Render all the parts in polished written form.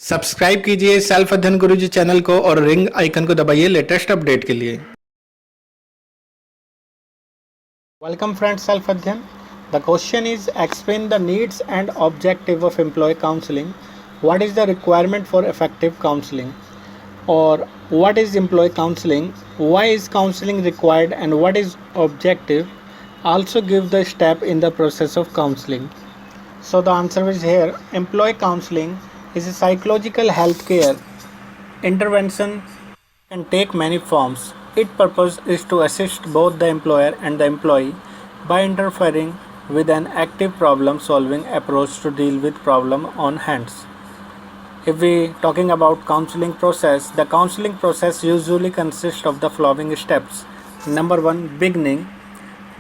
Subscribe कीजिए self अध्ययन गुरुजी channel को और रिंग आइकन को दबाइए लेटेस्ट अपडेट के लिए। Welcome friends, self अध्ययन. The question is explain the needs and objective of employee counseling. What is the requirement for effective counseling? Or what is employee counseling? Why is counseling required and what is objective? Also give the step in the process of counseling. So the answer is here. Employee counseling is a psychological healthcare intervention can take many forms. Its purpose is to assist both the employer and the employee by interfering with an active problem solving approach to deal with problem on hands. If we talking about counseling process, the counseling process usually consists of the following steps. Number 1, beginning.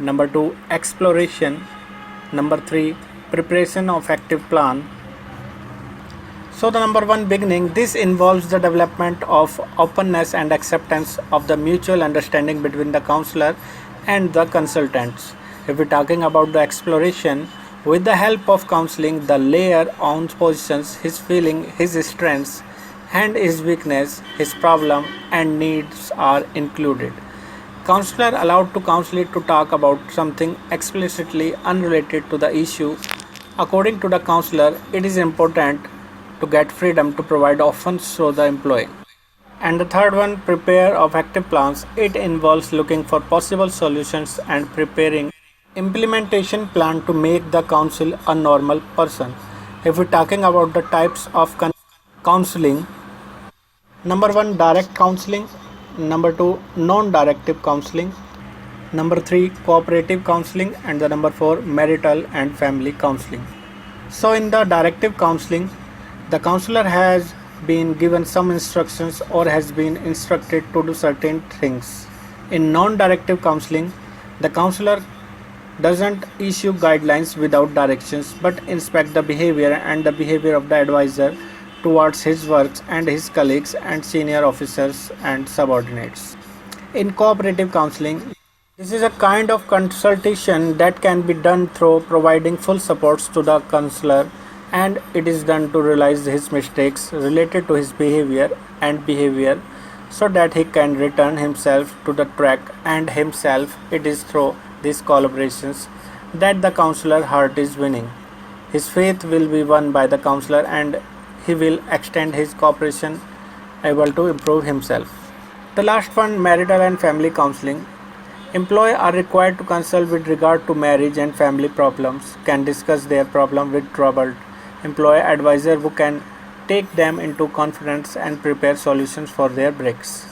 Number 2, exploration. Number 3, preparation of active plan. So the number 1, beginning. This involves the development of openness and acceptance of the mutual understanding between the counselor and the consultants. If we're talking about the exploration, with the help of counseling, the layer on positions, his feeling, his strengths and his weakness, his problem and needs are included. Counselor allowed to counselor to talk about something explicitly unrelated to the issue. According to the counselor, it is important to get freedom to provide options to the employee. And the third one, prepare of active plans. It involves looking for possible solutions and preparing implementation plan to make the counsel a normal person. If we're talking about the types of counseling, number 1, direct counseling. Number 2, non-directive counseling. Number 3, cooperative counseling. And the number 4, marital and family counseling. So in the directive counseling, the counselor has been given some instructions or has been instructed to do certain things. In non-directive counseling, the counselor doesn't issue guidelines without directions but inspect the behavior and the behavior of the advisor towards his works and his colleagues and senior officers and subordinates. In cooperative counseling, this is a kind of consultation that can be done through providing full supports to the counselor, and it is done to realize his mistakes related to his behavior so that he can return himself to the track and himself. It is through these collaborations that the counselor heart is winning. His faith will be won by the counselor and he will extend his cooperation able to improve himself. The last one, marital and family counseling. Employees are required to consult with regard to marriage and family problems, can discuss their problem with troubled employee advisor who can take them into confidence and prepare solutions for their breaks.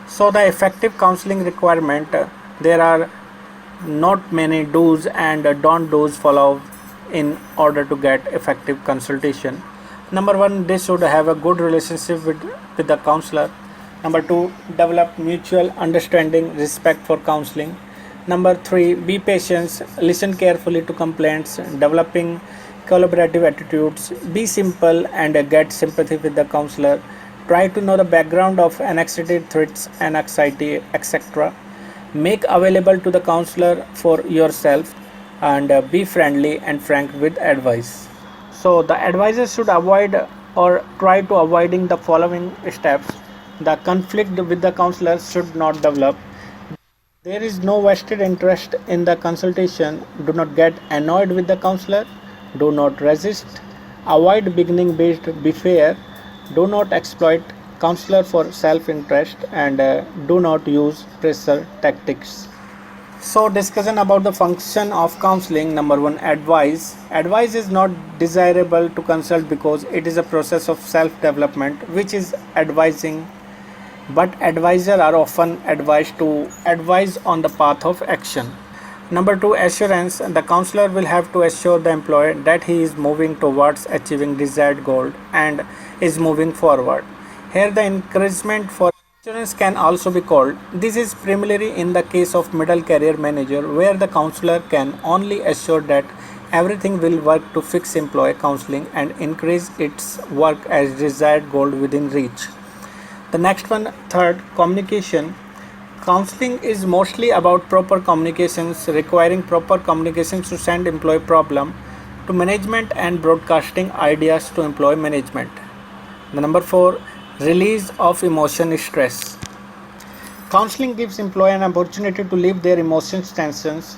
So the effective counseling requirement, there are not many do's and don't do's follow in order to get effective consultation. Number 1, they should have a good relationship with the counselor. Number 2, develop mutual understanding, respect for counseling. Number 3, be patient, listen carefully to complaints, developing collaborative attitudes, be simple and get sympathy with the counselor. Try to know the background of anxiety, threats and anxiety, etc. Make available to the counselor for yourself and be friendly and frank with advice. So the advisor should avoid or try to avoiding the following steps. The conflict with the counselor should not develop. There is no vested interest in the consultation. Do not get annoyed with the counselor. Do not resist. Avoid beginning based. Be fair. Do not exploit counselor for self-interest and do not use pressure tactics. So discussion about the function of counseling. Number 1, advice. Advice is not desirable to consult because it is a process of self-development which is advising, but advisors are often advised to advise on the path of action. Number 2, assurance. The counselor will have to assure the employee that he is moving towards achieving desired goal and is moving forward. Here the encouragement for assurance can also be called. This is primarily in the case of middle career manager where the counselor can only assure that everything will work to fix employee counseling and increase its work as desired goal within reach. The next one, third, communication. Counseling is mostly about proper communications, requiring proper communications to send employee problem to management and broadcasting ideas to employee management. The number 4, release of emotion stress. Counseling gives employee an opportunity to leave their emotions tensions.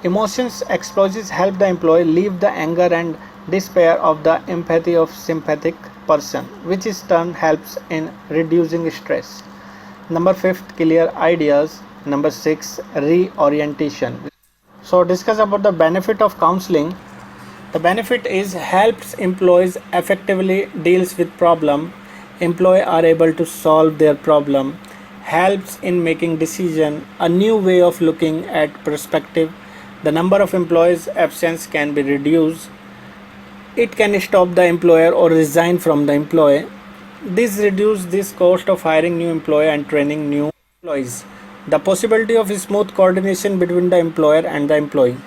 Emotions explosions help the employee leave the anger and despair of the empathy of sympathetic person, which in turn helps in reducing stress. Number 5, clear ideas. Number 6, reorientation. So discuss about the benefit of counseling. The benefit is helps employees effectively deals with problem. Employees are able to solve their problem. Helps in making decision. A new way of looking at perspective. The number of employees absence can be reduced. It can stop the employer or resign from the employee. This reduces this cost of hiring new employee and training new employees. The possibility of smooth coordination between the employer and the employee.